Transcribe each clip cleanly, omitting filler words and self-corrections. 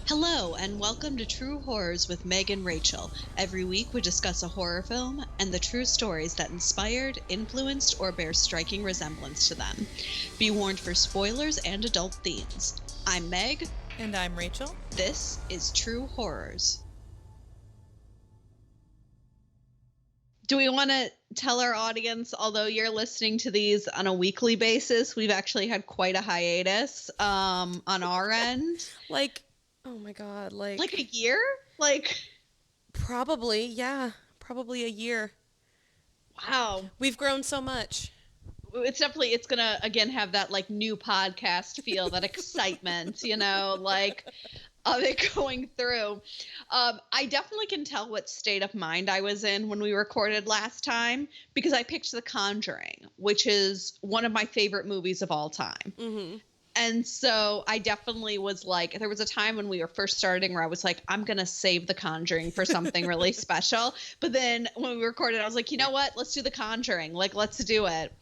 Hello, and welcome to True Horrors with Meg and Rachel. Every week we discuss a horror film and the true stories that inspired, influenced, or bear striking resemblance to them. Be warned for spoilers and adult themes. I'm Meg. And I'm Rachel. This is True Horrors. Do we want to tell our audience, although you're listening to these on a weekly basis, we've actually had quite a hiatus on our end? Oh my God, Like a year? Probably, yeah. Probably a year. Wow. We've grown so much. It's gonna again have that new podcast feel, that excitement, of it going through. I definitely can tell what state of mind I was in when we recorded last time, because I picked The Conjuring, which is one of my favorite movies of all time. Mm-hmm. And so I definitely was like, there was a time when we were first starting where I was like, I'm going to save The Conjuring for something really special. But then when we recorded, I was like, you know what? Let's do The Conjuring. Let's do it.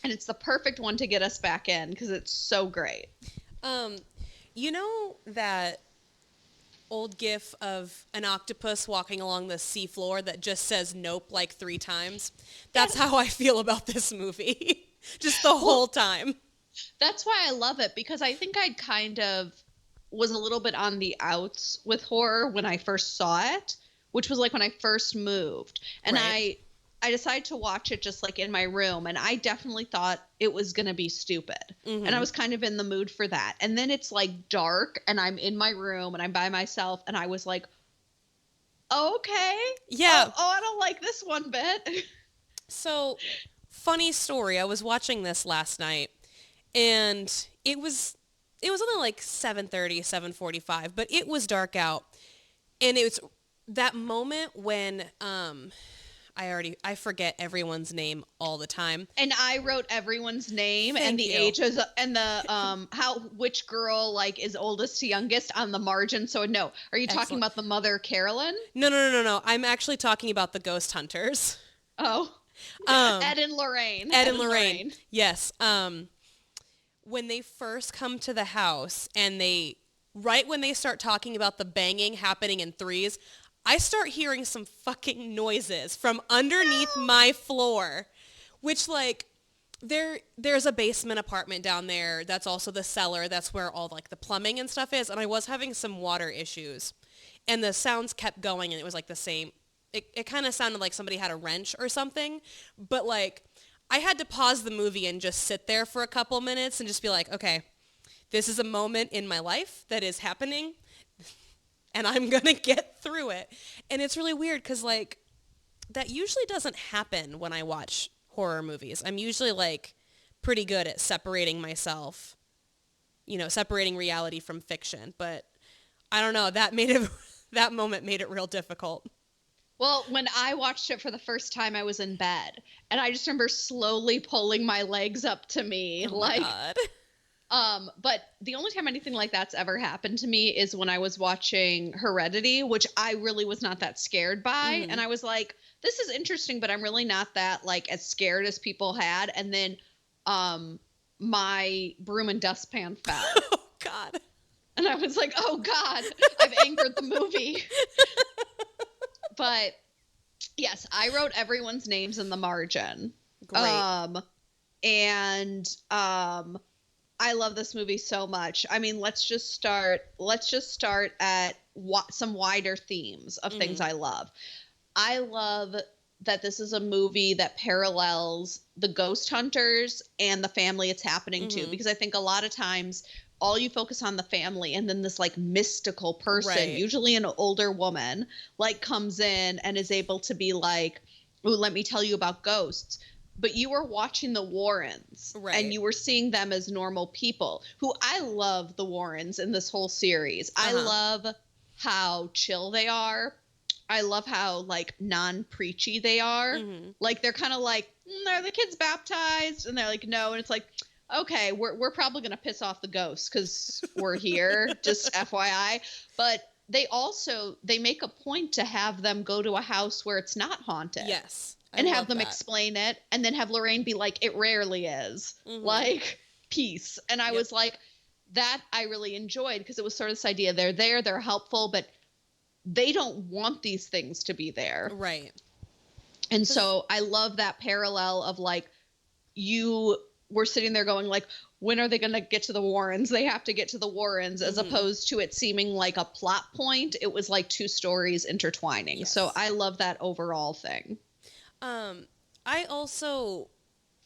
And it's the perfect one to get us back in because it's so great. You know that old gif of an octopus walking along the seafloor that just says nope 3 times? That's how I feel about this movie. Just the whole time. That's why I love it, because I think I kind of was a little bit on the outs with horror when I first saw it, which was when I first moved. And right. I decided to watch it just in my room, and I definitely thought it was going to be stupid. Mm-hmm. And I was kind of in the mood for that. And then it's dark and I'm in my room and I'm by myself, and I was like, oh, okay. Yeah. Oh, I don't like this one bit. So, funny story. I was watching this last night. And it was only 7:30, 7:45, but it was dark out. And it was that moment when I forget everyone's name all the time. And I wrote everyone's name. Thank and the you. Ages and the which girl is oldest to youngest on the margin. So no, are you Excellent. Talking about the mother Carolyn? No. I'm actually talking about the ghost hunters. Oh. Ed and Lorraine. Ed and Lorraine. Yes. When they first come to the house and right when they start talking about the banging happening in threes, I start hearing some fucking noises from underneath my floor, which there's a basement apartment down there. That's also the cellar. That's where all the plumbing and stuff is. And I was having some water issues, and the sounds kept going, and it was the same. It kind of sounded like somebody had a wrench or something, but I had to pause the movie and just sit there for a couple minutes and just be like, okay, this is a moment in my life that is happening, and I'm going to get through it. And it's really weird because, that usually doesn't happen when I watch horror movies. I'm usually, pretty good at separating myself, separating reality from fiction. But I don't know, that moment made it real difficult. Well, when I watched it for the first time, I was in bed, and I just remember slowly pulling my legs up to me, oh my God. But the only time anything like that's ever happened to me is when I was watching Heredity, which I really was not that scared by, and I was like, this is interesting, but I'm really not that as scared as people had. And then, my broom and dustpan fell. Oh God. And I was like, oh God, I've angered the movie. But yes, I wrote everyone's names in the margin. Great. And I love this movie so much. I mean, let's just start at some wider themes of things I love. I love that this is a movie that parallels the ghost hunters and the family it's happening to, because I think a lot of times all you focus on the family, and then this mystical person, right, usually an older woman, comes in and is able to be like, "Ooh, let me tell you about ghosts." But you were watching the Warrens, right, and you were seeing them as normal people, who I love the Warrens in this whole series. I love how chill they are. I love how non-preachy they are. They're kind of are the kids baptized? And they're like, no. And it's okay, we're probably going to piss off the ghosts because we're here, just FYI. But they make a point to have them go to a house where it's not haunted. Yes. And have them explain it, and then have Lorraine be like, it rarely is. Peace. And I was like, that I really enjoyed because it was sort of this idea they're there, they're helpful, but they don't want these things to be there. Right. And so I love that parallel of like, you were sitting there going like, when are they going to get to the Warrens? They have to get to the Warrens, as opposed to it seeming like a plot point. It was like two stories intertwining. Yes. So I love that overall thing. I also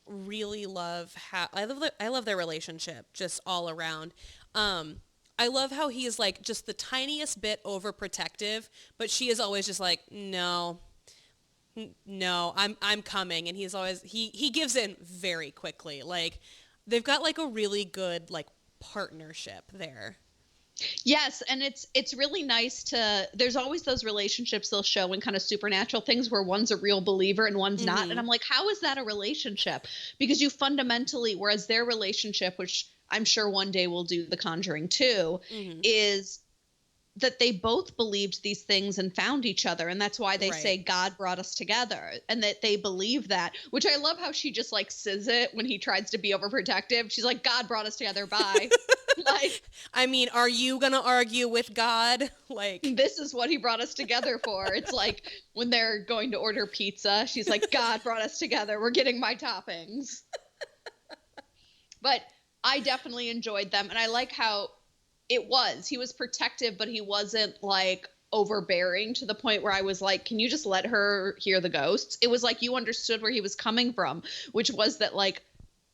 really love how I love their relationship just all around. I love how he is like just the tiniest bit overprotective, but she is always just like, no, I'm coming, and he's always he gives in very quickly. Like they've got like a really good like partnership there. Yes, and it's really nice to, there's always those relationships they'll show in kind of supernatural things where one's a real believer and one's not. And I'm like, how is that a relationship? Because you fundamentally, whereas their relationship, which I'm sure one day we'll do The Conjuring too, is that they both believed these things and found each other. And that's why they say God brought us together, and that they believe that, which I love how she just like says it when he tries to be overprotective. She's like, God brought us together. Bye. Like, I mean, are you going to argue with God? Like, this is what he brought us together for. It's like when they're going to order pizza, she's like, God brought us together. We're getting my toppings. But I definitely enjoyed them. And I like how he was protective, but he wasn't like overbearing to the point where I was like, can you just let her hear the ghosts? It was like you understood where he was coming from, which was that like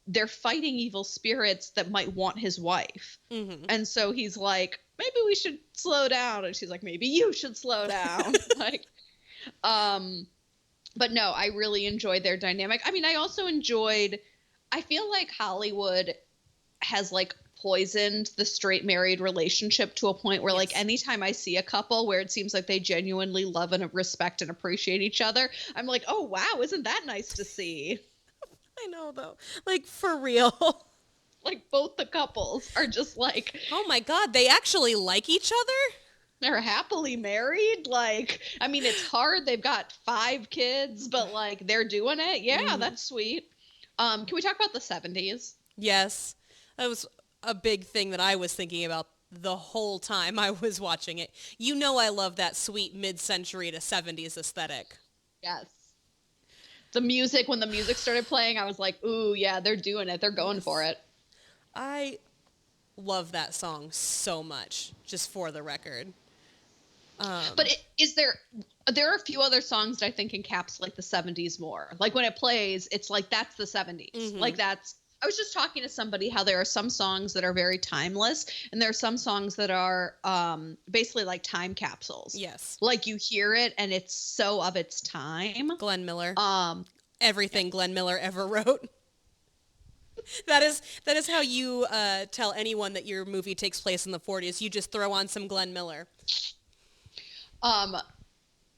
they're fighting evil spirits that might want his wife. And so he's like, maybe we should slow down. And she's like, maybe you should slow down. Like, but no, I really enjoyed their dynamic. I mean, I also I feel like Hollywood has like poisoned the straight married relationship to a point where like anytime I see a couple where it seems like they genuinely love and respect and appreciate each other, I'm like, oh wow, isn't that nice to see? I know though, like for real. Like both the couples are just like, oh my God, they actually like each other? they're happily married. Like, I mean, it's hard. They've got 5 kids, but like they're doing it. Yeah, that's sweet. Can we talk about the 70s? Yes. That was a big thing that I was thinking about the whole time I was watching it. You know I love that sweet mid-century to 70s aesthetic. Yes. The music, when the music started playing, I was like, ooh, yeah, they're doing it. They're going for it. I love that song so much, just for the record. But there are a few other songs that I think encapsulate the 70s more. Like when it plays, it's like, that's the 70s. Like I was just talking to somebody how there are some songs that are very timeless, and there are some songs that are basically like time capsules. Yes. Like you hear it and it's so of its time. Glenn Miller. Everything Glenn Miller ever wrote. That is how you tell anyone that your movie takes place in the 40s. You just throw on some Glenn Miller.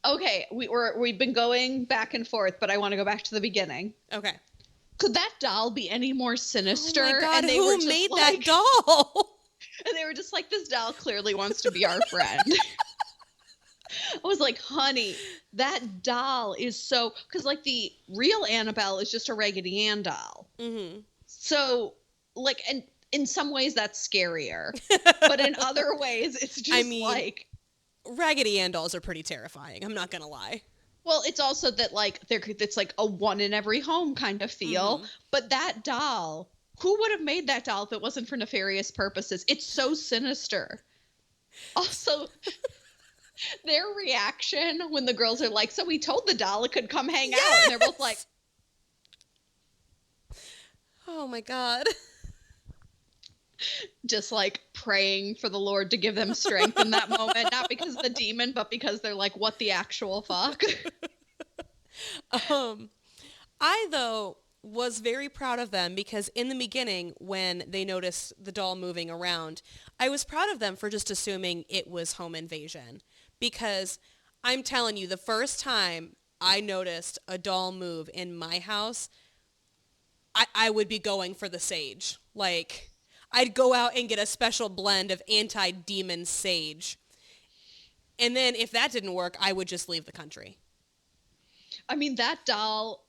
Okay, we've been going back and forth, but I want to go back to the beginning. Okay. Could that doll be any more sinister? Oh my God, and who made that doll? And they were just like, this doll clearly wants to be our friend. I was like, honey, that doll is so, because like the real Annabelle is just a Raggedy Ann doll. So like, and in some ways that's scarier, but in other ways it's just like, Raggedy Ann dolls are pretty terrifying. I'm not gonna lie. Well, it's also that like it's like a one in every home kind of feel. But that doll, who would have made that doll if it wasn't for nefarious purposes? It's so sinister. Also, their reaction when the girls are like, so we told the doll it could come hang out. And they're both like, oh my God. Just like praying for the Lord to give them strength in that moment. Not because of the demon, but because they're like, what the actual fuck? I, though, was very proud of them because in the beginning, when they noticed the doll moving around, I was proud of them for just assuming it was home invasion. Because I'm telling you, the first time I noticed a doll move in my house, I would be going for the sage. Like, I'd go out and get a special blend of anti-demon sage. And then if that didn't work, I would just leave the country. I mean, that doll,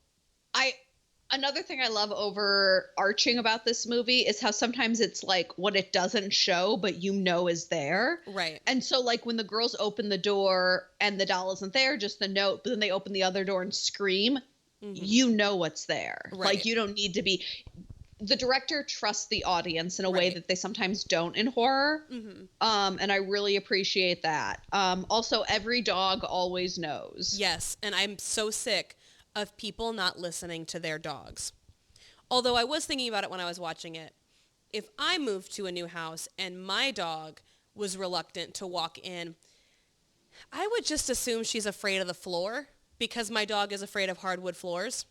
Another thing I love overarching about this movie is how sometimes it's like what it doesn't show, but you know is there. Right. And so like when the girls open the door and the doll isn't there, just the note, but then they open the other door and scream, you know what's there. Right. Like you don't need to be. The director trusts the audience in a way that they sometimes don't in horror. And I really appreciate that. Also, every dog always knows. Yes, and I'm so sick of people not listening to their dogs. Although I was thinking about it when I was watching it. If I moved to a new house and my dog was reluctant to walk in, I would just assume she's afraid of the floor because my dog is afraid of hardwood floors.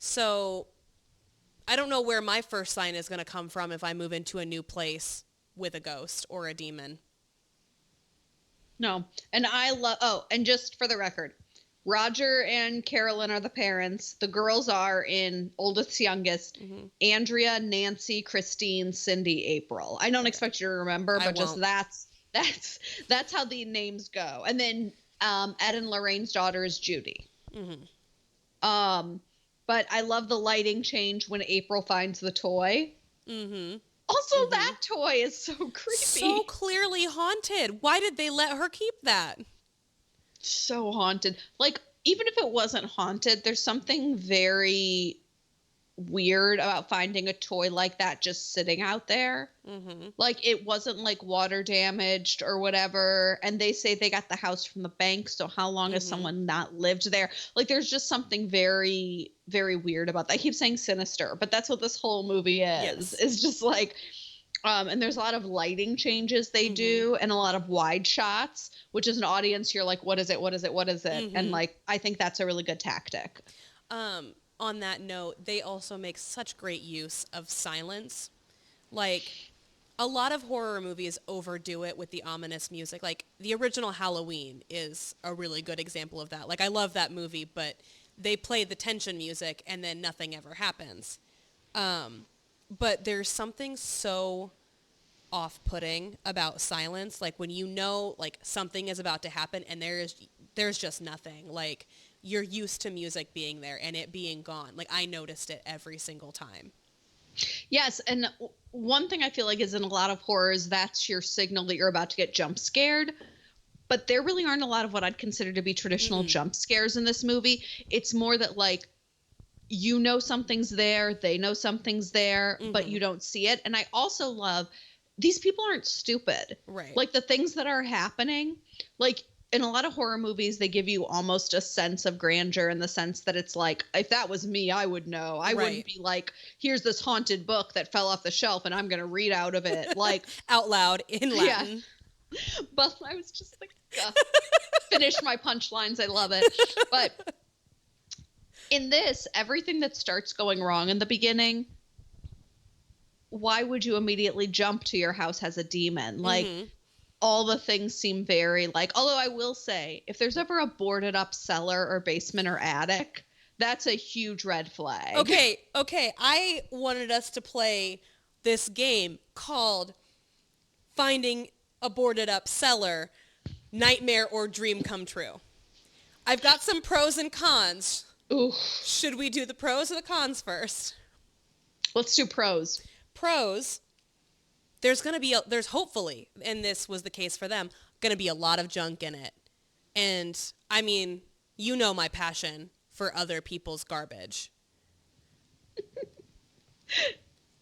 So I don't know where my first sign is going to come from if I move into a new place with a ghost or a demon. No. And I love, and just for the record, Roger and Carolyn are the parents. The girls are in oldest to youngest. Andrea, Nancy, Christine, Cindy, April. I don't expect you to remember, but just that's how the names go. And then Ed and Lorraine's daughter is Judy. But I love the lighting change when April finds the toy. Also, that toy is so creepy. So clearly haunted. Why did they let her keep that? So haunted. Like, even if it wasn't haunted, there's something very weird about finding a toy like that just sitting out there. Like, it wasn't like water damaged or whatever. And they say they got the house from the bank. So how long has someone not lived there? Like, there's just something very, very weird about that. I keep saying sinister, but that's what this whole movie is. It's just like, and there's a lot of lighting changes they do and a lot of wide shots, which as an audience, you're like, what is it? What is it? What is it? And like, I think that's a really good tactic. On that note, they also make such great use of silence. Like, a lot of horror movies overdo it with the ominous music. Like, the original Halloween is a really good example of that. Like, I love that movie, but they play the tension music and then nothing ever happens. But there's something so off-putting about silence. Like, when you know, like, something is about to happen and there's just nothing. Like, you're used to music being there and it being gone. Like, I noticed it every single time. Yes, and one thing I feel like is in a lot of horrors, that's your signal that you're about to get jump scared. But there really aren't a lot of what I'd consider to be traditional jump scares in this movie. It's more that, like, you know something's there, they know something's there, but you don't see it. And I also love, these people aren't stupid. Right. Like, the things that are happening, like, in a lot of horror movies, they give you almost a sense of grandeur in the sense that it's like, if that was me, I would know. I wouldn't be like, here's this haunted book that fell off the shelf and I'm going to read out of it. Like, out loud in Latin. Yeah. But I was just like, finish my punchlines. I love it. But in this, everything that starts going wrong in the beginning, why would you immediately jump to your house has a demon? Like, all the things seem very like, although I will say, if there's ever a boarded up cellar or basement or attic, that's a huge red flag. Okay. I wanted us to play this game called Finding a Boarded Up Cellar, Nightmare or Dream Come True. I've got some pros and cons. Ooh. Should we do the pros or the cons first? Let's do pros. Pros. There's hopefully, and this was the case for them, going to be a lot of junk in it. And, I mean, you know my passion for other people's garbage.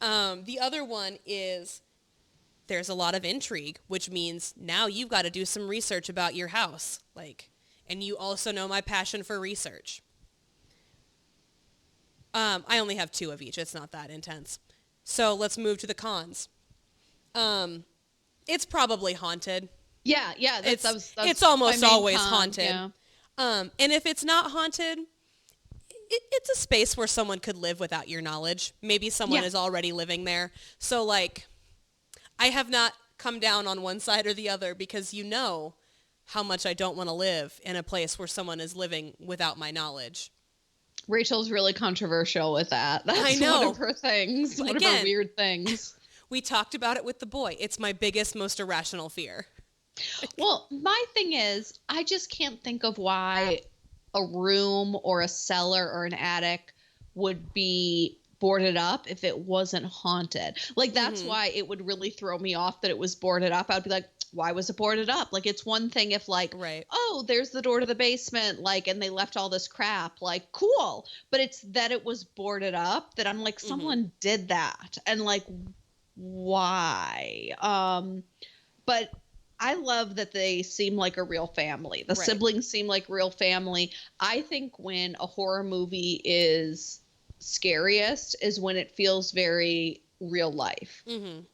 The other one is there's a lot of intrigue, which means now you've got to do some research about your house. Like, and you also know my passion for research. I only have 2 of each. It's not that intense. So let's move to the cons. It's probably haunted. Yeah. It's almost always haunted. Yeah. And if it's not haunted, it's a space where someone could live without your knowledge. Maybe someone is already living there. So, like, I have not come down on one side or the other because you know how much I don't want to live in a place where someone is living without my knowledge. Rachel's really controversial with that. That's I know. one of her things. One of her weird things. We talked about it with the boy. It's my biggest, most irrational fear. Well, my thing is, I just can't think of why a room or a cellar or an attic would be boarded up if it wasn't haunted. Like, that's why it would really throw me off that it was boarded up. I'd be like, why was it boarded up? Like, it's one thing if, like, oh, there's the door to the basement, like, and they left all this crap, like, cool. But it's that it was boarded up that I'm like, someone did that. And, like, why? But I love that they seem like a real family. The siblings seem like real family. I think when a horror movie is scariest is when it feels very real life.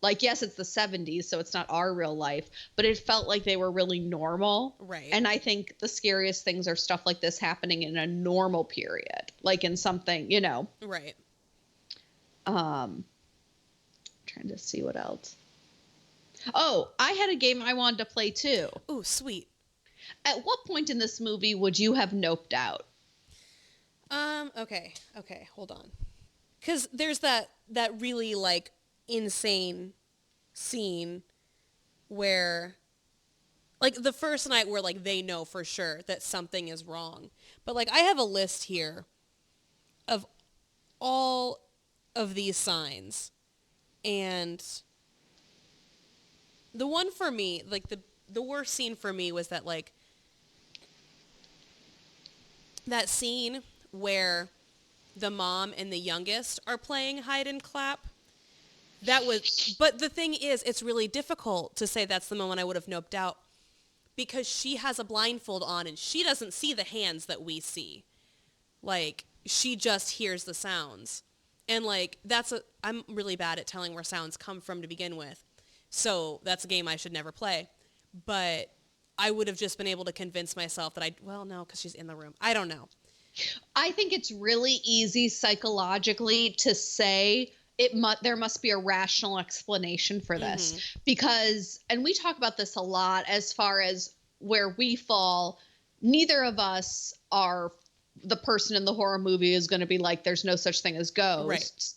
Like, yes, it's the 70s, so it's not our real life, but it felt like they were really normal. And I think the scariest things are stuff like this happening in a normal period, like in something, you know. Trying to see what else. Oh, I had a game I wanted to play too. Oh, sweet. At what point in this movie would you have noped out? Okay, hold on. Because there's that really, like, insane scene where, like, the first night where, like, they know for sure that something is wrong. But, like, I have a list here of all of these signs. And the one for me, like, the worst scene for me was that, like, that scene where the mom and the youngest are playing hide and clap. That was, but the thing is, it's really difficult to say that's the moment I would have noped out because she has a blindfold on and she doesn't see the hands that we see. Like, she just hears the sounds. And, like, I'm really bad at telling where sounds come from to begin with. So that's a game I should never play. But I would have just been able to convince myself that no, because she's in the room. I don't know. I think it's really easy psychologically to say there must be a rational explanation for this because, and we talk about this a lot as far as where we fall, neither of us are the person in the horror movie is going to be like, there's no such thing as ghosts.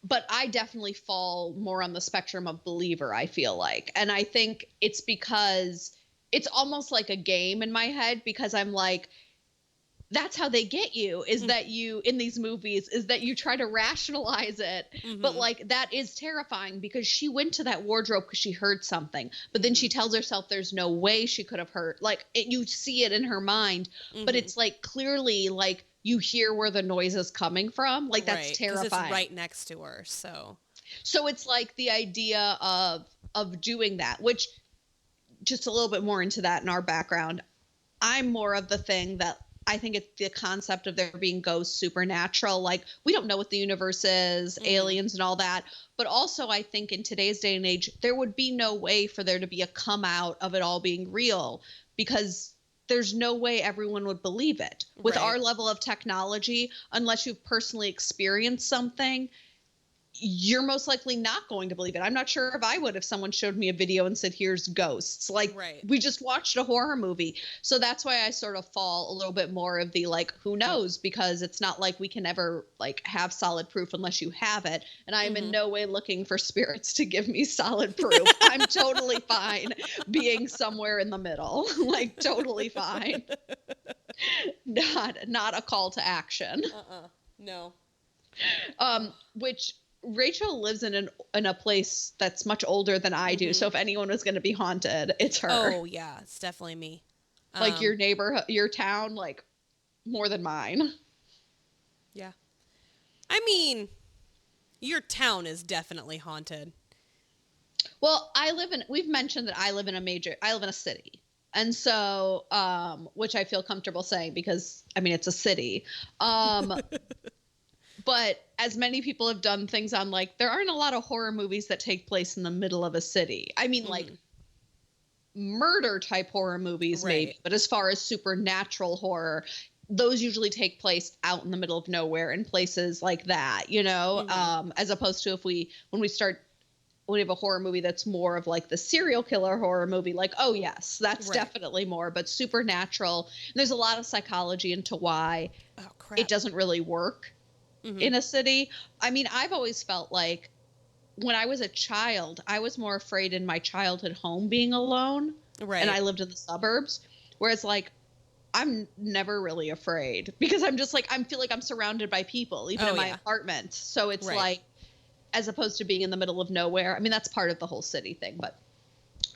But I definitely fall more on the spectrum of believer, I feel like. And I think it's because it's almost like a game in my head because I'm like, that's how they get you is that you in these movies is that you try to rationalize it. But like that is terrifying because she went to that wardrobe because she heard something. But then she tells herself there's no way she could have heard you see it in her mind. But it's like clearly like you hear where the noise is coming from. Like that's terrifying. 'Cause it's right next to her. So it's like the idea of doing that, which just a little bit more into that in our background. I'm more of the thing that I think it's the concept of there being ghosts, supernatural. Like, we don't know what the universe is, aliens and all that. But also, I think in today's day and age, there would be no way for there to be a come out of it all being real because there's no way everyone would believe it. With our level of technology, unless you've personally experienced something, you're most likely not going to believe it. I'm not sure if I would if someone showed me a video and said, here's ghosts. Like, we just watched a horror movie. So that's why I sort of fall a little bit more of the, like, who knows? Because it's not like we can ever, like, have solid proof unless you have it. And I am in no way looking for spirits to give me solid proof. I'm totally fine being somewhere in the middle. Like, totally fine. Not a call to action. No. Which Rachel lives in a place that's much older than I do. So if anyone was going to be haunted, it's her. Oh yeah, it's definitely me. Like your neighborhood, your town, like more than mine. Yeah. I mean, your town is definitely haunted. Well, we've mentioned that I live in a city. And so, which I feel comfortable saying because I mean, it's a city. But as many people have done things on, like, there aren't a lot of horror movies that take place in the middle of a city. I mean, like, murder type horror movies, maybe. But as far as supernatural horror, those usually take place out in the middle of nowhere in places like that, you know, as opposed to when we have a horror movie that's more of like the serial killer horror movie, like, oh, yes, that's definitely more. But supernatural, there's a lot of psychology into why it doesn't really work. In a city. I mean, I've always felt like when I was a child, I was more afraid in my childhood home being alone. And I lived in the suburbs. Whereas like I'm never really afraid because I'm just like, I feel like I'm surrounded by people, even in my apartment. So it's like, as opposed to being in the middle of nowhere. I mean, that's part of the whole city thing, but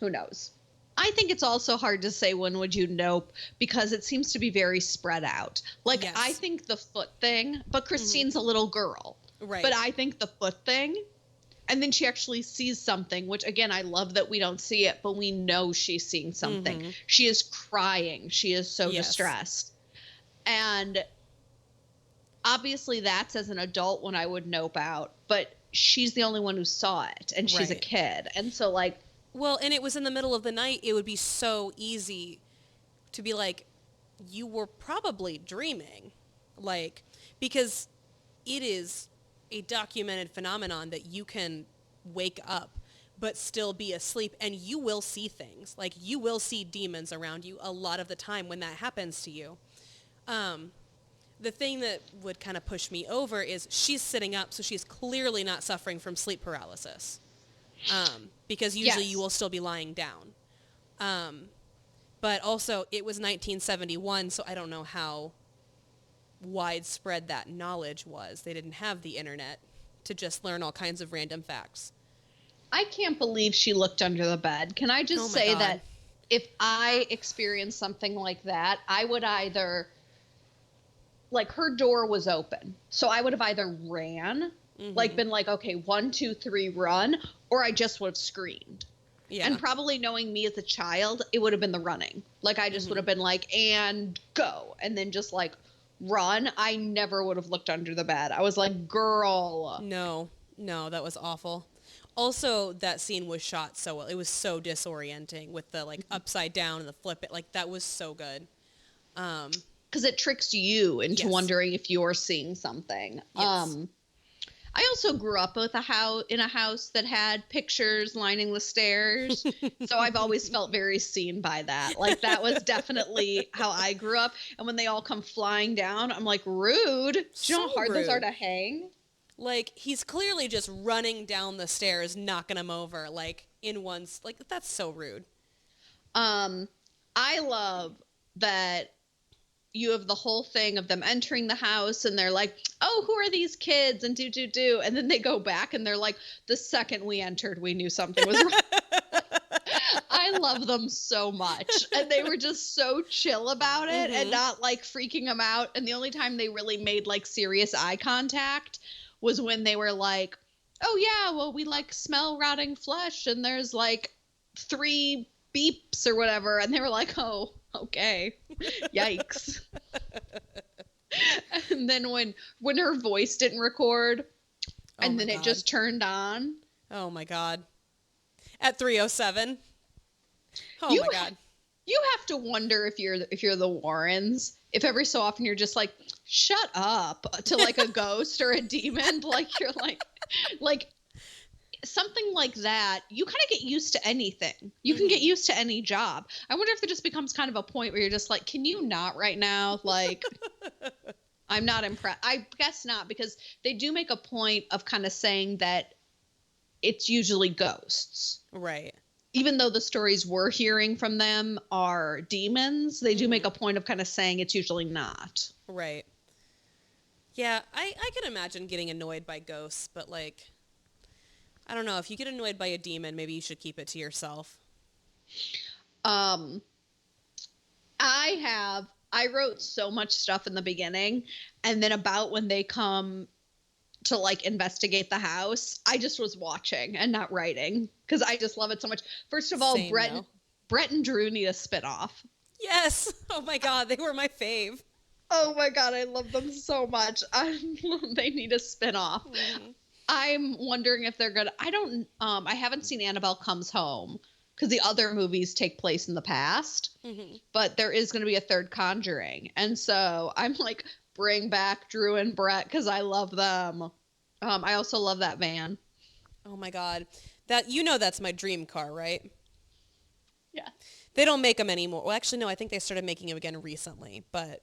who knows? I think it's also hard to say when would you nope because it seems to be very spread out. Like, I think the foot thing, but Christine's a little girl. Right. But I think the foot thing, and then she actually sees something, which, again, I love that we don't see it, but we know she's seeing something. She is crying. She is so distressed. And obviously that's as an adult when I would nope out, but she's the only one who saw it, and she's a kid. And so, like... Well, and it was in the middle of the night. It would be so easy to be like, you were probably dreaming. Like, because it is a documented phenomenon that you can wake up but still be asleep, and you will see things. Like, you will see demons around you a lot of the time when that happens to you. The thing that would kind of push me over is she's sitting up, so she's clearly not suffering from sleep paralysis. Because usually you will still be lying down. But also, it was 1971, so I don't know how widespread that knowledge was. They didn't have the internet to just learn all kinds of random facts. I can't believe she looked under the bed. Can I just say that if I experienced something like that, I would either... Like, her door was open, so I would have either ran, like, been like, okay, 1, 2, 3, run, or I just would have screamed. Yeah. And probably knowing me as a child, it would have been the running. Like, I just would have been like, and go, and then just, like, run. I never would have looked under the bed. I was like, girl. No, that was awful. Also, that scene was shot so well. It was so disorienting with the, like, upside down and the flip it. Like, that was so good. Because it tricks you into wondering if you're seeing something. Yes. I also grew up with in a house that had pictures lining the stairs. So I've always felt very seen by that. Like, that was definitely how I grew up. And when they all come flying down, I'm like, rude. Do you know how hard those are to hang? Like, he's clearly just running down the stairs, knocking them over, like, like, that's so rude. I love that you have the whole thing of them entering the house and they're like, oh, who are these kids? And do. And then they go back and they're like, the second we entered, we knew something was wrong. I love them so much. And they were just so chill about it and not like freaking them out. And the only time they really made like serious eye contact was when they were like, oh yeah, well, we like smell rotting flesh and there's like 3 beeps or whatever. And they were like, oh, okay. Yikes. And then when her voice didn't record and then it just turned on. Oh my God. At 3:07. Oh my God. You have to wonder if you're the Warrens, if every so often you're just like, shut up to like a ghost or a demon. Like, you're like something like that, you kind of get used to anything. You can get used to any job. I wonder if there just becomes kind of a point where you're just like, can you not right now? Like, I'm not impressed. I guess not, because they do make a point of kind of saying that it's usually ghosts. Right. Even though the stories we're hearing from them are demons, they do make a point of kind of saying it's usually not. Right. Yeah, I can imagine getting annoyed by ghosts, but like, I don't know. If you get annoyed by a demon, maybe you should keep it to yourself. I wrote so much stuff in the beginning, and then about when they come to like investigate the house, I just was watching and not writing because I just love it so much. First of all, Brett and Drew need a spinoff. Yes. Oh my God, they were my fave. Oh my God, I love them so much. They need a spinoff. Mm-hmm. I'm wondering if they're gonna. I haven't seen Annabelle Comes Home because the other movies take place in the past, but there is going to be a third Conjuring, and so I'm like, bring back Drew and Brett because I love them. I also love that van. Oh my God, that's my dream car, right? Yeah. They don't make them anymore. Well, actually, no. I think they started making them again recently, but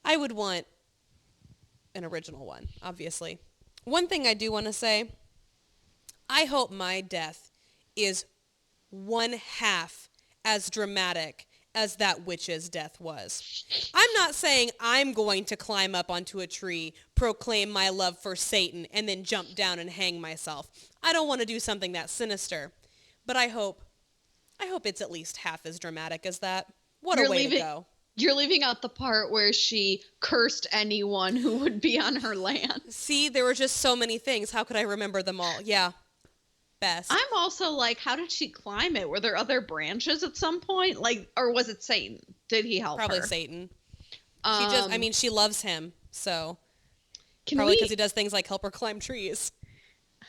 I would want an original one, obviously. One thing I do want to say, I hope my death is 1/2 as dramatic as that witch's death was. I'm not saying I'm going to climb up onto a tree, proclaim my love for Satan, and then jump down and hang myself. I don't want to do something that sinister. But I hope it's at least half as dramatic as that. What a way to go. You're leaving out the part where she cursed anyone who would be on her land. See, there were just so many things. How could I remember them all? Yeah. Best. I'm also like, how did she climb it? Were there other branches at some point? Like, or was it Satan? Did he help her? Probably Satan. She loves him, so probably because he does things like help her climb trees.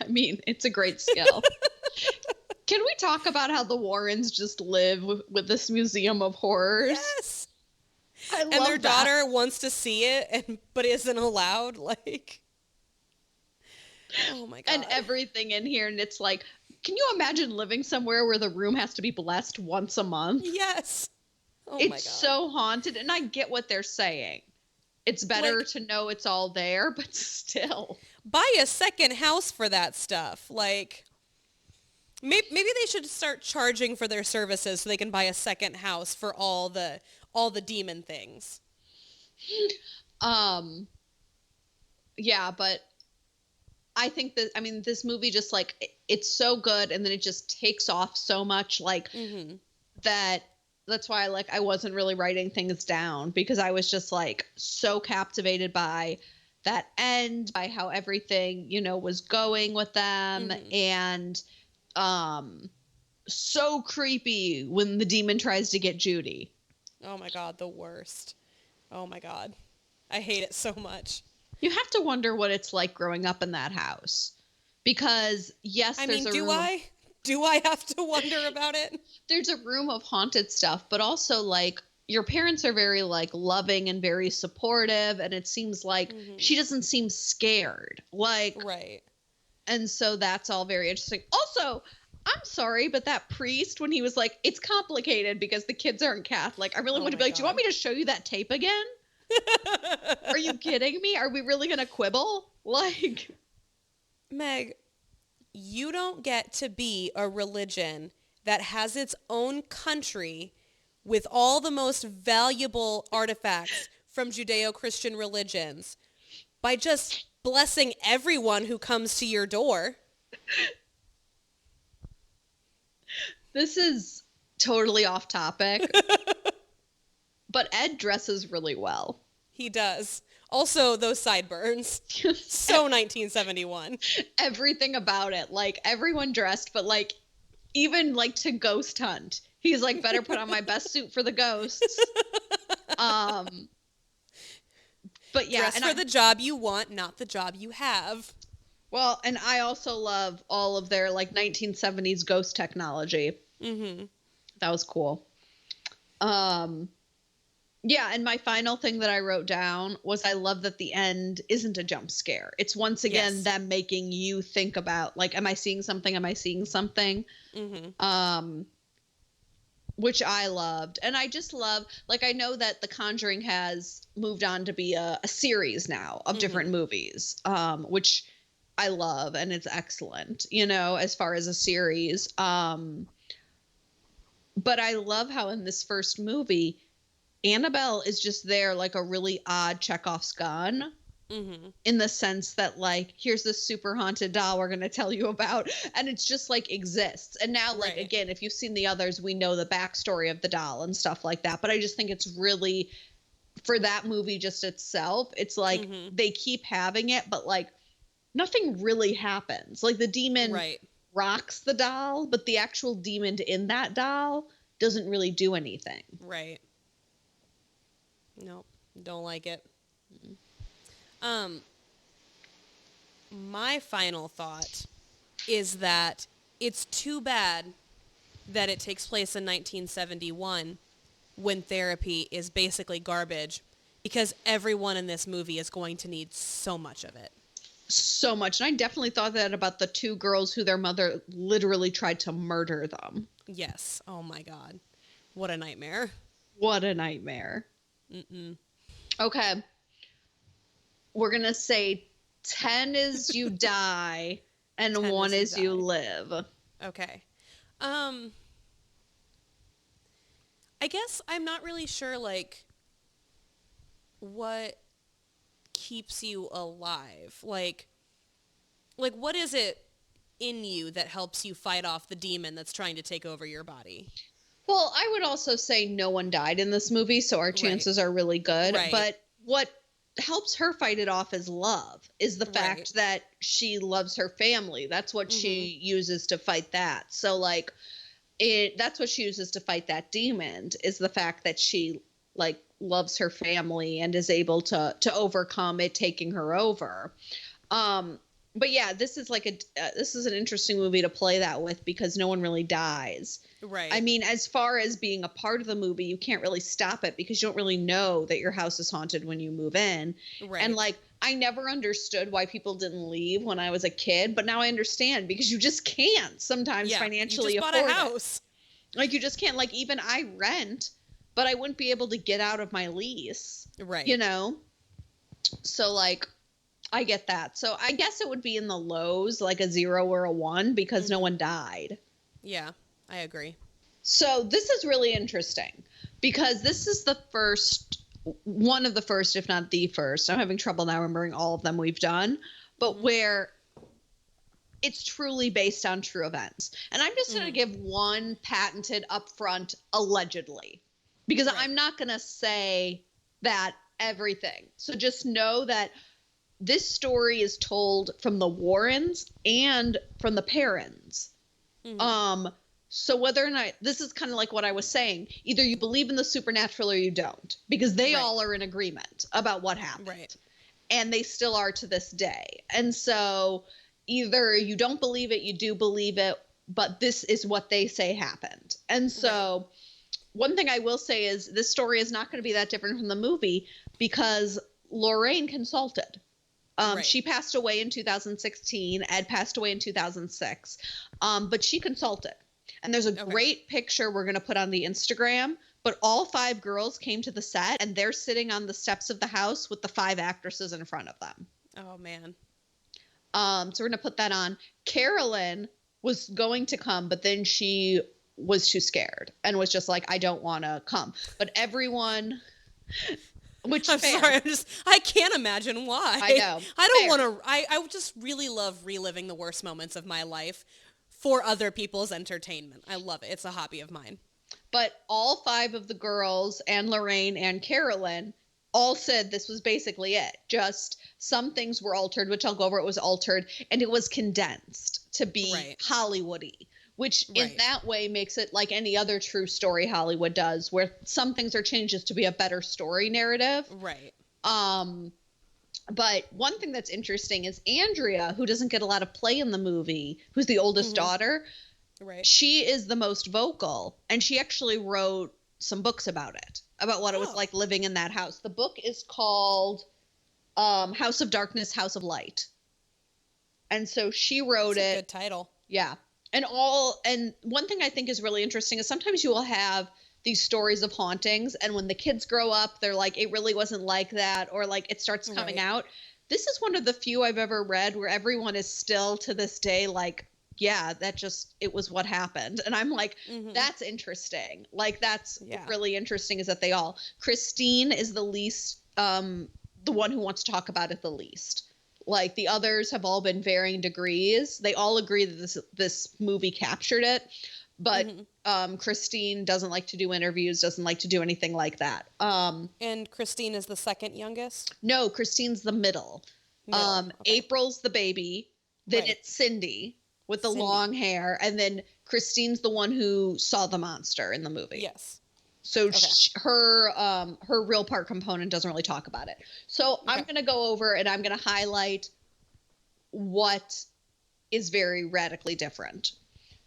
I mean, it's a great skill. Can we talk about how the Warrens just live with this museum of horrors? Yes. I love and their that. daughter wants to see it, but isn't allowed. Like, oh my God. And everything in here, and it's like, can you imagine living somewhere where the room has to be blessed once a month? Yes. Oh my God. It's so haunted, and I get what they're saying. It's better to know it's all there, but still. Buy a second house for that stuff. Like, maybe they should start charging for their services so they can buy a second house for all the demon things. Yeah, but I think that, this movie just, like, it's so good, and then it just takes off so much, like, that's why, like, I wasn't really writing things down, because I was just, like, so captivated by that end, by how everything, was going with them, and so creepy when the demon tries to get Judy. Oh my God, the worst. Oh my God. I hate it so much. You have to wonder what it's like growing up in that house. Because, yes, do I have to wonder about it? There's a room of haunted stuff, but also, like, your parents are very, like, loving and very supportive, and it seems like she doesn't seem scared. Like, right. And so that's all very interesting. Also, I'm sorry, but that priest, when he was like, it's complicated because the kids aren't Catholic, I really want to be like, do you want me to show you that tape again? Are you kidding me? Are we really going to quibble? Like, Meg, you don't get to be a religion that has its own country with all the most valuable artifacts from Judeo-Christian religions by just blessing everyone who comes to your door. This is totally off topic, but Ed dresses really well. He does. Also, those sideburns. So 1971. Everything about it. Like, everyone dressed, but, like, even, like, to ghost hunt. He's like, better put on my best suit for the ghosts. But yeah. Dress for the job you want, not the job you have. Well, and I also love all of their, like, 1970s ghost technology. That was cool. Yeah, and my final thing that I wrote down was I love that the end isn't a jump scare. It's once again them making you think about, like, am I seeing something? Am I seeing something? Which I loved. And I just love, like, I know that The Conjuring has moved on to be a series now of different movies, which I love, and it's excellent, as far as a series. But I love how in this first movie, Annabelle is just there like a really odd Chekhov's gun, in the sense that, like, here's this super haunted doll we're going to tell you about, and it's just, like, exists. And now, like, again, if you've seen the others, we know the backstory of the doll and stuff like that. But I just think it's really, for that movie just itself, it's like they keep having it, but, like, nothing really happens. Like, the demon rocks the doll, but the actual demon in that doll doesn't really do anything. Right. Nope. Don't like it. My final thought is that it's too bad that it takes place in 1971 when therapy is basically garbage, because everyone in this movie is going to need so much of it. So much. And I definitely thought that about the two girls who their mother literally tried to murder them. Yes. Oh my God. What a nightmare. What a nightmare. Okay. We're going to say 10 is you die and 1 is you live. Okay. I I guess I'm not really sure, like, what keeps you alive. Like, what is it in you that helps you fight off the demon that's trying to take over your body? Well, I would also say no one died in this movie, so our chances are really good. Right. But what helps her fight it off is love, is the fact Right. that she loves her family. That's what she uses to fight that. So, like, that's what she uses to fight that demon, is the fact that she, like, loves her family and is able to overcome it taking her over. But yeah, this is like this is an interesting movie to play that with because no one really dies. Right. I mean, as far as being a part of the movie, you can't really stop it because you don't really know that your house is haunted when you move in. Right. And like, I never understood why people didn't leave when I was a kid, but now I understand because you just can't sometimes financially you just afford bought a house. it. Like, you just can't. Like, even I rent, but I wouldn't be able to get out of my lease. Right. You know? So, like, I get that. So I guess it would be in the lows, like a 0 or a 1, because no one died. Yeah, I agree. So this is really interesting because this is one of the first, if not the first. I'm having trouble now remembering all of them we've done, but where it's truly based on true events. And I'm just going to give one patented upfront, allegedly, because I'm not going to say that everything. So just know that this story is told from the Warrens and from the Perrons. So whether or not, this is kind of like what I was saying, either you believe in the supernatural or you don't, because they all are in agreement about what happened. Right. And they still are to this day. And so either you don't believe it, you do believe it, but this is what they say happened. And so one thing I will say is this story is not going to be that different from the movie because Lorraine consulted. She passed away in 2016. Ed passed away in 2006. But she consulted. And there's a great picture we're going to put on the Instagram. But all 5 girls came to the set, and they're sitting on the steps of the house with the 5 actresses in front of them. Oh, man. So we're going to put that on. Carolyn was going to come, but then she was too scared and was just like, I don't want to come. But everyone... Which I'm sorry, I can't imagine why. I know. I don't want to, I just really love reliving the worst moments of my life for other people's entertainment. I love it. It's a hobby of mine. But all 5 of the girls and Lorraine and Carolyn all said this was basically it. Just some things were altered, which I'll go over. It was altered and it was condensed to be Hollywood-y. Which in that way makes it like any other true story Hollywood does, where some things are changes to be a better story narrative. Right. But one thing that's interesting is Andrea, who doesn't get a lot of play in the movie, who's the oldest daughter, she is the most vocal, and she actually wrote some books about it, about what it was like living in that house. The book is called House of Darkness, House of Light. And so she wrote That's a good title. Yeah. And one thing I think is really interesting is sometimes you will have these stories of hauntings, and when the kids grow up, they're like, it really wasn't like that, or like it starts coming out. This is one of the few I've ever read where everyone is still to this day like, yeah, it was what happened. And I'm like, that's interesting. Like, that's really interesting is that Christine is the least, the one who wants to talk about it the least. Like, the others have all been varying degrees. They all agree that this movie captured it. But Christine doesn't like to do interviews, doesn't like to do anything like that. And Christine is the second youngest? No, Christine's the middle. April's the baby. Then it's Cindy with the long hair. And then Christine's the one who saw the monster in the movie. Yes. So her real part component doesn't really talk about it. So I'm going to go over and I'm going to highlight what is very radically different.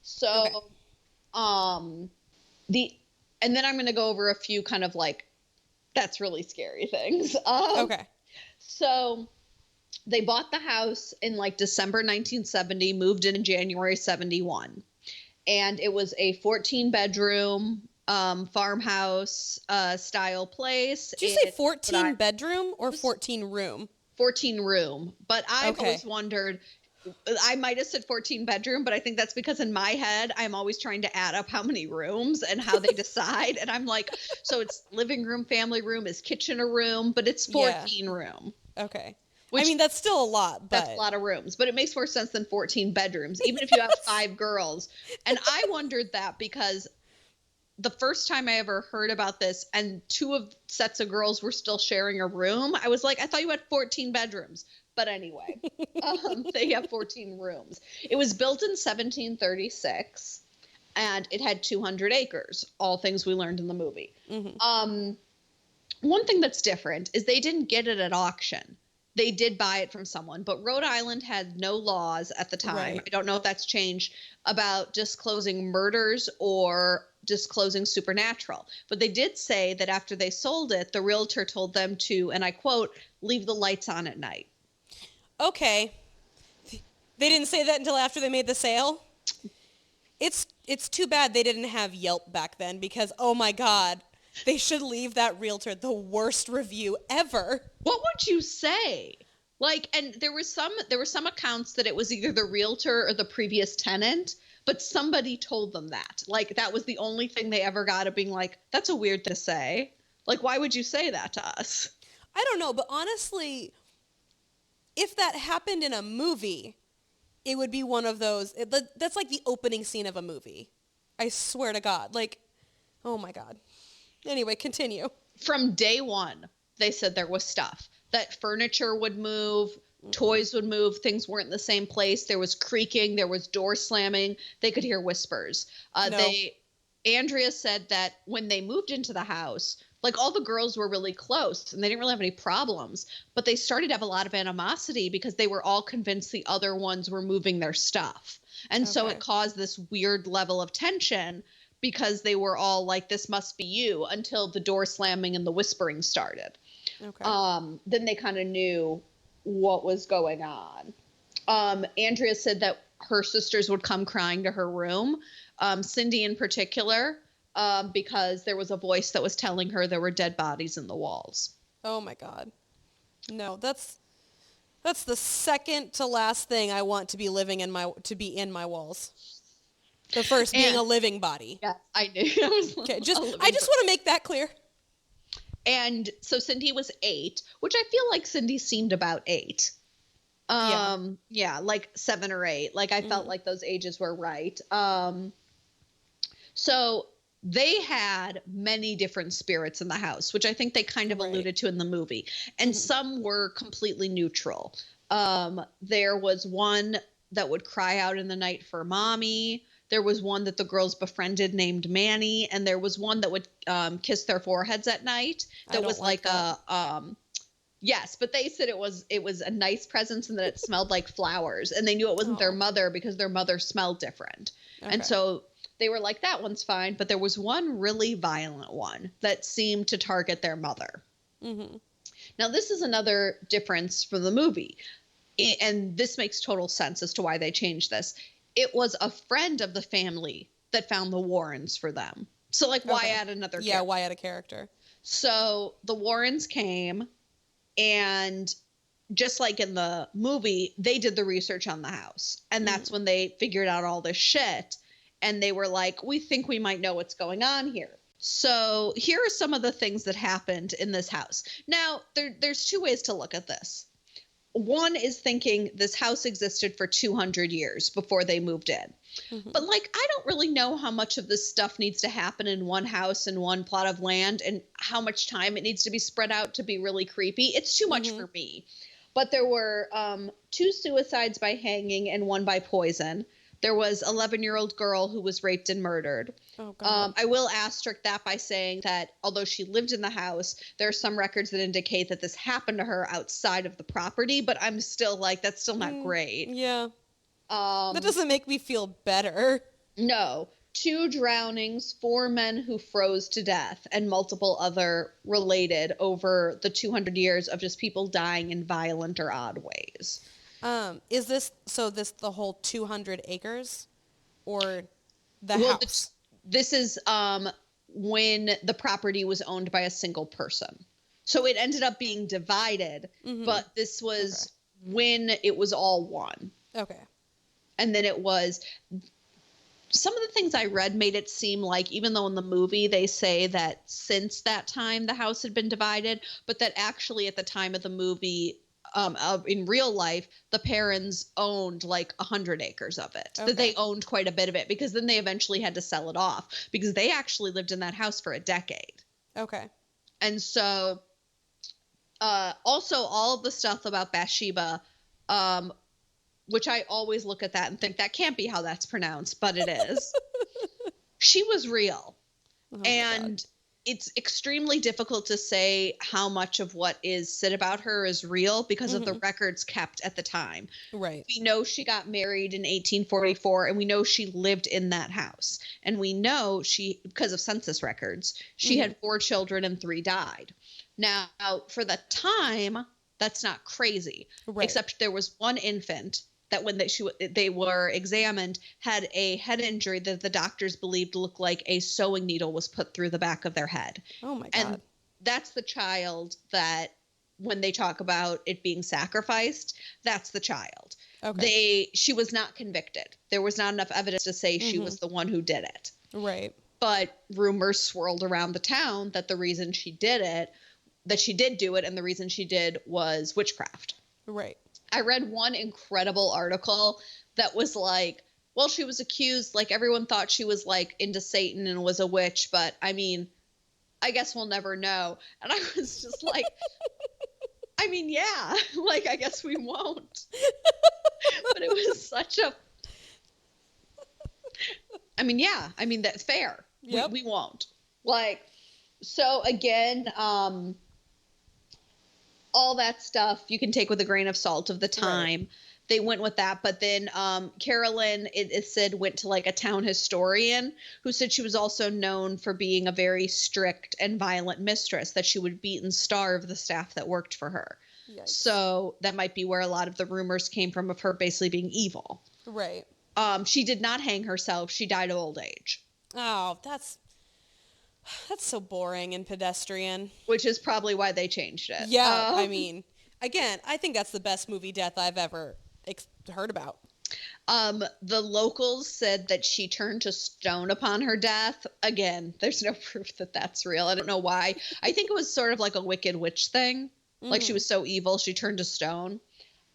So, and then I'm going to go over a few kind of like, that's really scary things. So they bought the house in like December 1970, moved in January 71. And it was a 14-bedroom farmhouse style place. Did you say 14 bedroom or 14 room? 14 room. But I've always wondered, I might have said 14 bedroom, but I think that's because in my head, I'm always trying to add up how many rooms and how they decide. And I'm like, so it's living room, family room, is kitchen a room, but it's 14 room. Okay. Which, I mean, that's still a lot, but... That's a lot of rooms, but it makes more sense than 14 bedrooms, even if you have 5 girls. And I wondered that because the first time I ever heard about this and 2 of sets of girls were still sharing a room, I was like, I thought you had 14 bedrooms. But anyway, they have 14 rooms. It was built in 1736, and it had 200 acres, all things we learned in the movie. Mm-hmm. One thing that's different is they didn't get it at auction. They did buy it from someone, but Rhode Island had no laws at the time. Right. I don't know if that's changed about disclosing murders or disclosing supernatural. But they did say that after they sold it, the realtor told them to, and I quote, leave the lights on at night. Okay. They didn't say that until after they made the sale? It's too bad they didn't have Yelp back then because, oh my God, they should leave that realtor the worst review ever. What would you say? Like, and there were some accounts that it was either the realtor or the previous tenant, but somebody told them that. Like, that was the only thing they ever got of being like, that's a weird thing to say. Like, why would you say that to us? I don't know, but honestly, if that happened in a movie, it would be one of those, that's like the opening scene of a movie. I swear to God. Like, oh my God. Anyway, continue. From day one, they said there was stuff. That furniture would move, toys would move, things weren't in the same place. There was creaking, there was door slamming. They could hear whispers. Andrea said that when they moved into the house, like all the girls were really close and they didn't really have any problems, but they started to have a lot of animosity because they were all convinced the other ones were moving their stuff. And so it caused this weird level of tension because they were all like, this must be you, until the door slamming and the whispering started. Okay. Then they kind of knew what was going on. Andrea said that her sisters would come crying to her room, Cindy in particular, because there was a voice that was telling her there were dead bodies in the walls. Oh my God. No, that's the second to last thing I want to be in my walls. The first being a living body. Yeah, I knew. I just want to make that clear. And so Cindy was 8, which I feel like Cindy seemed about 8. Yeah, like 7 or 8. Like I felt like those ages were right. So they had many different spirits in the house, which I think they kind of alluded to in the movie. And some were completely neutral. There was one that would cry out in the night for mommy. There was one that the girls befriended named Manny, and there was one that would kiss their foreheads at night. That was like yes, but they said it was a nice presence and that it smelled like flowers, and they knew it wasn't their mother because their mother smelled different. Okay. And so they were like, that one's fine, but there was one really violent one that seemed to target their mother. Mm-hmm. Now, this is another difference from the movie, and this makes total sense as to why they changed this. It was a friend of the family that found the Warrens for them. So, like, why add another character? Yeah, why add a character? So the Warrens came, and just like in the movie, they did the research on the house. And that's when they figured out all this shit. And they were like, we think we might know what's going on here. So here are some of the things that happened in this house. Now, there's 2 ways to look at this. One is thinking this house existed for 200 years before they moved in. Mm-hmm. But like, I don't really know how much of this stuff needs to happen in one house and one plot of land and how much time it needs to be spread out to be really creepy. It's too much for me. But there were 2 suicides by hanging and 1 by poison. There was 11-year-old girl who was raped and murdered. Oh, God. I will asterisk that by saying that although she lived in the house, there are some records that indicate that this happened to her outside of the property, but I'm still like, that's still not great. Yeah. That doesn't make me feel better. No. 2 drownings, 4 men who froze to death, and multiple other related over the 200 years of just people dying in violent or odd ways. Is this the whole 200 acres or the house? This is when the property was owned by a single person. So it ended up being divided, but this was when it was all one. Okay. And then it was, some of the things I read made it seem like, even though in the movie they say that since that time the house had been divided, but that actually at the time of the movie, in real life, the Perrons owned like 100 acres of it. Okay. That they owned quite a bit of it, because then they eventually had to sell it off, because they actually lived in that house for a decade. Okay. And so, also all of the stuff about Bathsheba, which I always look at that and think that can't be how that's pronounced, but it is. She was real. Oh And it's extremely difficult to say how much of what is said about her is real because of the records kept at the time. Right. We know she got married in 1844, and we know she lived in that house. And we know she, because of census records, she had 4 children and 3 died. Now, for the time, that's not crazy. Right. Except there was one infant that when they were examined had a head injury that the doctors believed looked like a sewing needle was put through the back of their head. Oh my God. And that's the child that, when they talk about it being sacrificed, that's the child. Okay. She was not convicted. There was not enough evidence to say she was the one who did it. Right. But rumors swirled around the town that the reason she did it, that she did do it, and the reason she did was witchcraft. Right. I read one incredible article that was like, well, she was accused, like everyone thought she was like into Satan and was a witch, but I mean, I guess we'll never know. And I was just like, I mean, yeah, like, I guess we won't. But it was such a, I mean, yeah, I mean, that's fair. Yep. We won't. Like, so again, all that stuff you can take with a grain of salt of the time. Right. They went with that. But then Carolyn, it said, went to like a town historian who said she was also known for being a very strict and violent mistress, that she would beat and starve the staff that worked for her. Yikes. So that might be where a lot of the rumors came from of her basically being evil. Right. She did not hang herself. She died of old age. Oh, that's so boring and pedestrian. Which is probably why they changed it. Yeah, I mean, again, I think that's the best movie death I've ever heard about. The locals said that she turned to stone upon her death. Again, there's no proof that that's real. I don't know why. I think it was sort of like a Wicked Witch thing. Like she was so evil, she turned to stone.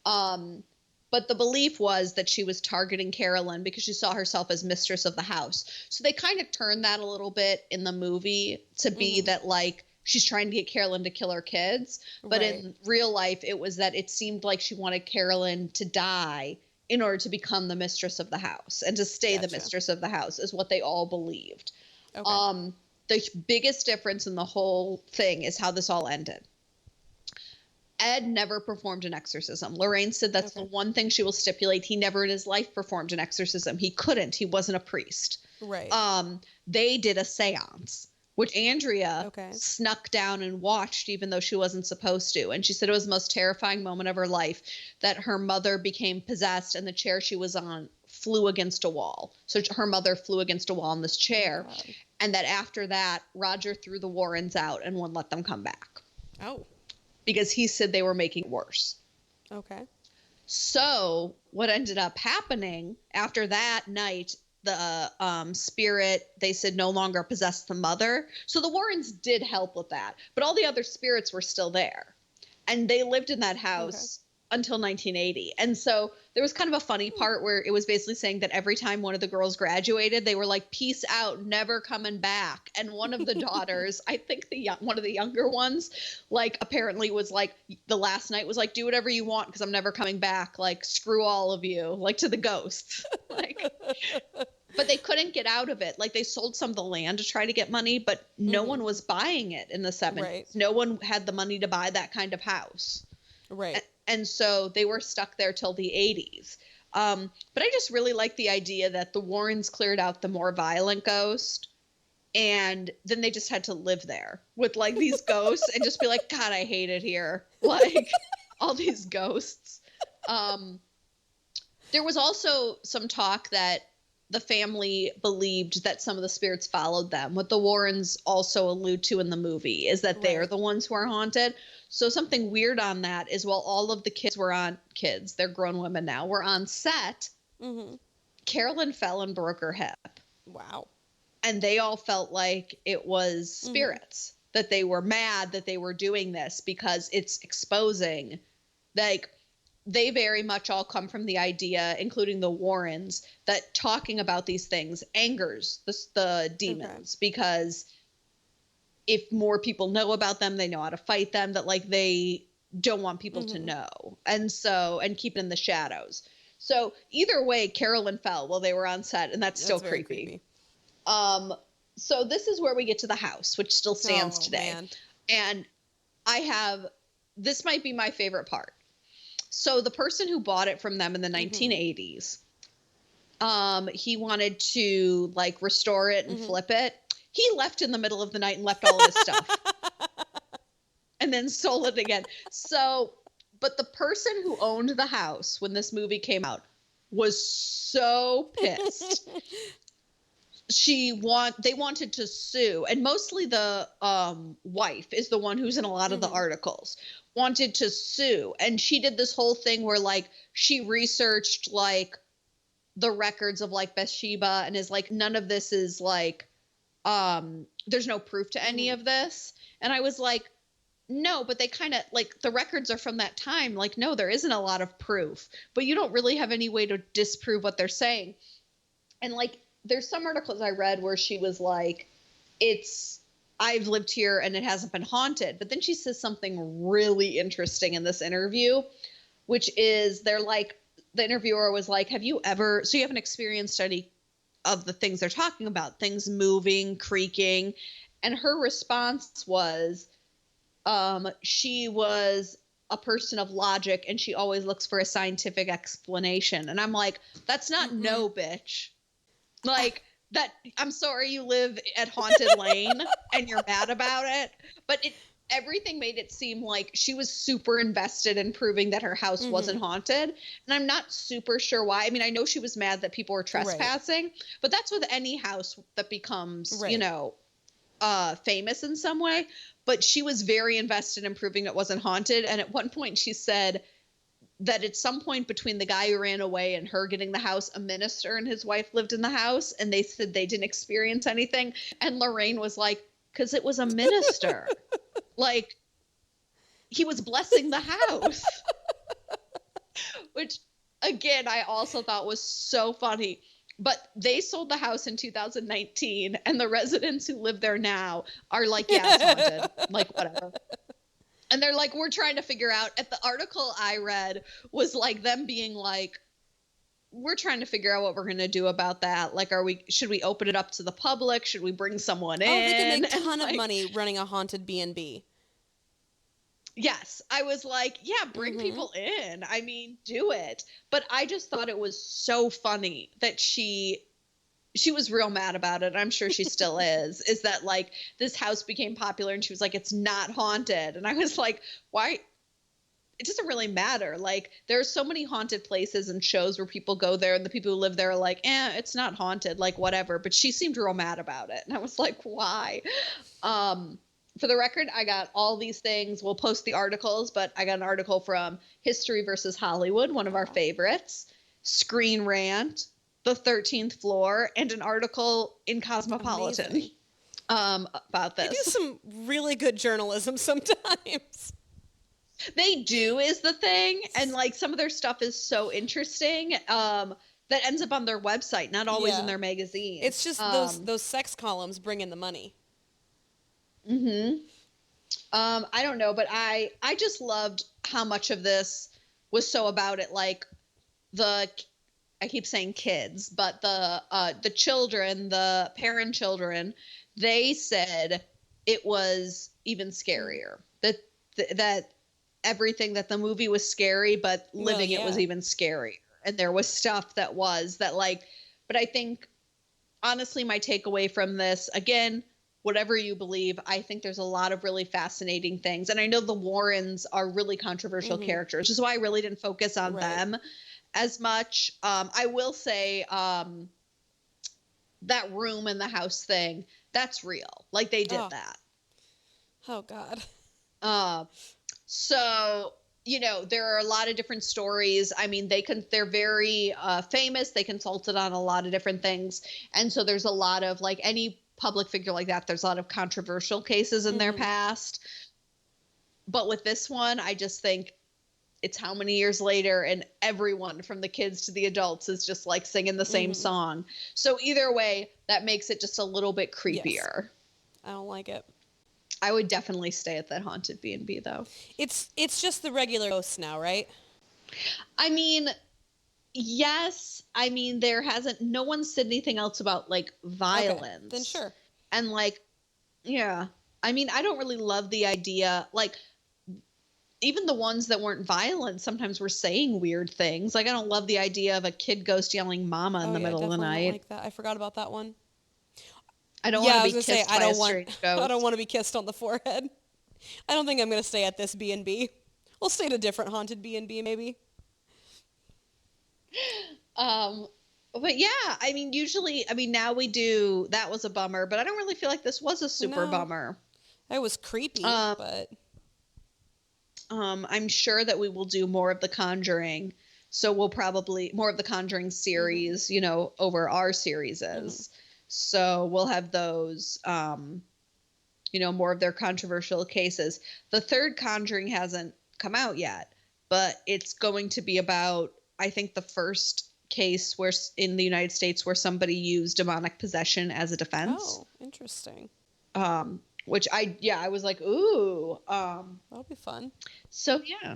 But the belief was that she was targeting Carolyn because she saw herself as mistress of the house. So they kind of turned that a little bit in the movie to be that, like, she's trying to get Carolyn to kill her kids. But in real life, it was that it seemed like she wanted Carolyn to die in order to become the mistress of the house and to stay the mistress of the house, is what they all believed. Okay. The biggest difference in the whole thing is how this all ended. Ed never performed an exorcism. Lorraine said that's the one thing she will stipulate. He never in his life performed an exorcism. He couldn't. He wasn't a priest. Right. They did a seance, which Andrea snuck down and watched, even though she wasn't supposed to. And she said it was the most terrifying moment of her life, that her mother became possessed and the chair she was on flew against a wall. So her mother flew against a wall in this chair. Oh, and that after that, Roger threw the Warrens out and wouldn't let them come back. Oh. Because he said they were making it worse. Okay. So what ended up happening after that night, the spirit, they said, no longer possessed the mother. So the Warrens did help with that. But all the other spirits were still there. And they lived in that house until 1980. And so there was kind of a funny part where it was basically saying that every time one of the girls graduated, they were like, peace out, never coming back. And one of the daughters, I think one of the younger ones, like apparently was like, the last night was like, do whatever you want because I'm never coming back. Like, screw all of you, like to the ghosts. Like, but they couldn't get out of it. Like, they sold some of the land to try to get money, but no one was buying it in the 70s. Right. No one had the money to buy that kind of house. Right. And so they were stuck there till the 80s. But I just really like the idea that the Warrens cleared out the more violent ghost, and then they just had to live there with like these ghosts and just be like, God, I hate it here. Like all these ghosts. There was also some talk that the family believed that some of the spirits followed them. What the Warrens also allude to in the movie is that they're the ones who are haunted. So something weird on that is while all of the kids, they're grown women now, were on set, Carolyn fell and broke her hip. Wow. And they all felt like it was spirits, that they were mad that they were doing this because it's exposing, like, they very much all come from the idea, including the Warrens, that talking about these things angers the demons because if more people know about them, they know how to fight them, that like they don't want people to know. And keep it in the shadows. So either way, Carolyn fell while they were on set, and that's still creepy. So this is where we get to the house, which still stands today. Man. And this might be my favorite part. So the person who bought it from them in the 1980s, he wanted to like restore it and flip it. He left in the middle of the night and left all of his stuff and then sold it again. So, but the person who owned the house when this movie came out was so pissed. They wanted to sue, and mostly the wife is the one who's in a lot of the articles, wanted to sue. And she did this whole thing where like she researched like the records of like Bathsheba and is like, none of this is like, there's no proof to any of this. And I was like, no, but they kind of like the records are from that time. Like, no, there isn't a lot of proof, but you don't really have any way to disprove what they're saying. And like, there's some articles I read where she was like, I've lived here and it hasn't been haunted. But then she says something really interesting in this interview, which is the interviewer was like, so you haven't experienced any of the things they're talking about, things moving, creaking. And her response was, she was a person of logic and she always looks for a scientific explanation. And I'm like, that's not no, bitch. Like that, I'm sorry you live at Haunted Lane and you're mad about it, but everything made it seem like she was super invested in proving that her house wasn't haunted. And I'm not super sure why. I mean, I know she was mad that people were trespassing, but that's with any house that becomes, famous in some way. But she was very invested in proving it wasn't haunted. And at one point she said that at some point between the guy who ran away and her getting the house, a minister and his wife lived in the house, and they said they didn't experience anything. And Lorraine was like, because it was a minister. Like, he was blessing the house. Which, again, I also thought was so funny. But they sold the house in 2019, and the residents who live there now are like, yeah, it's haunted. Like, whatever. And they're like, we're trying to figure out, at the article I read was like them being like, we're trying to figure out what we're going to do about that. Like, should we open it up to the public? Should we bring someone in? Oh, they can make a ton of money running a haunted B&B. Yes. I was like, yeah, bring people in. I mean, do it. But I just thought it was so funny that she was real mad about it. I'm sure she still is that like this house became popular and she was like, it's not haunted. And I was like, why? It doesn't really matter. Like, there are so many haunted places and shows where people go there and the people who live there are like, it's not haunted, like whatever. But she seemed real mad about it. And I was like, why? For the record, I got all these things. We'll post the articles, but I got an article from History versus Hollywood, one of our favorites, Screen Rant, The 13th Floor, and an article in Cosmopolitan about this. They do some really good journalism sometimes. They do is the thing. And like some of their stuff is so interesting that ends up on their website, not always in their magazine. It's just those sex columns bring in the money. I don't know, but I just loved how much of this was so about it. Like I keep saying kids, but the children, the Perron children, they said it was even scarier. That everything, that the movie was scary, but living it was even scarier. And there was stuff that but I think honestly, my takeaway from this, again, whatever you believe, I think there's a lot of really fascinating things. And I know the Warrens are really controversial characters, which is why I really didn't focus on them as much. I will say that room in the house thing, that's real. Like they did that. Oh God. So, you know, there are a lot of different stories. I mean, they're very famous. They consulted on a lot of different things. And so there's a lot of, like, any public figure like that, there's a lot of controversial cases in their past. But with this one, I just think it's how many years later, and everyone from the kids to the adults is just like singing the same song. So either way, that makes it just a little bit creepier. Yes. I don't like it. I would definitely stay at that haunted B&B though. It's just the regular ghosts now, right? I mean, yes. I mean, no one said anything else about like violence. Okay, then sure. And like, yeah. I mean, I don't really love the idea, like, even the ones that weren't violent sometimes were saying weird things. Like, I don't love the idea of a kid ghost yelling mama in the middle of the night. Like that. I forgot about that one. I don't want to be kissed by a strange ghost. I don't want to be kissed on the forehead. I don't think I'm going to stay at this B&B. We'll stay at a different haunted B&B maybe. But yeah, I mean, usually, I mean, now we do, that was a bummer, but I don't really feel like this was a super bummer. It was creepy, but... I'm sure that we will do more of the Conjuring. So we'll probably, more of the Conjuring series, you know, over our series. So we'll have those, you know, more of their controversial cases. The third Conjuring hasn't come out yet, but it's going to be about, I think, the first case where in the United States where somebody used demonic possession as a defense. Oh, interesting. Which I was like, ooh. That'll be fun. So yeah.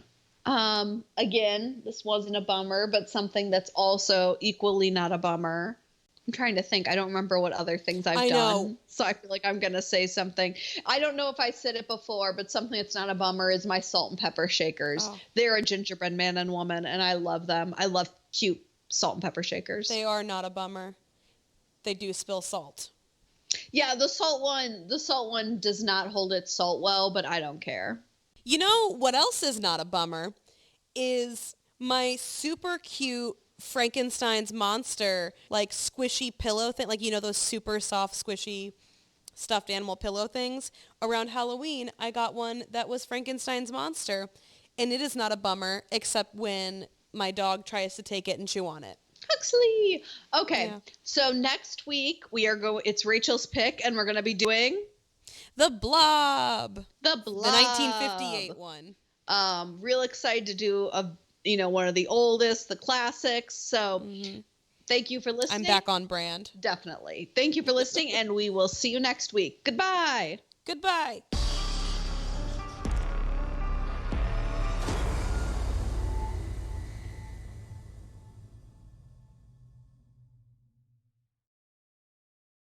Again, this wasn't a bummer, but something that's also equally not a bummer. I'm trying to think. I don't remember what other things I've done. So I feel like I'm going to say something. I don't know if I said it before, but something that's not a bummer is my salt and pepper shakers. Oh. They're a gingerbread man and woman, and I love them. I love cute salt and pepper shakers. They are not a bummer. They do spill salt. Yeah, the salt one does not hold its salt well, but I don't care. You know what else is not a bummer is my super cute Frankenstein's monster, like squishy pillow thing, like, you know, those super soft squishy stuffed animal pillow things. Around Halloween, I got one that was Frankenstein's monster, and it is not a bummer except when my dog tries to take it and chew on it. Huxley. Okay, so next week it's Rachel's pick, and we're going to be doing The Blob. The 1958 one. Real excited to do one of the oldest, the classics. So thank you for listening. I'm back on brand. Definitely. Thank you for listening, and we will see you next week. Goodbye. Goodbye.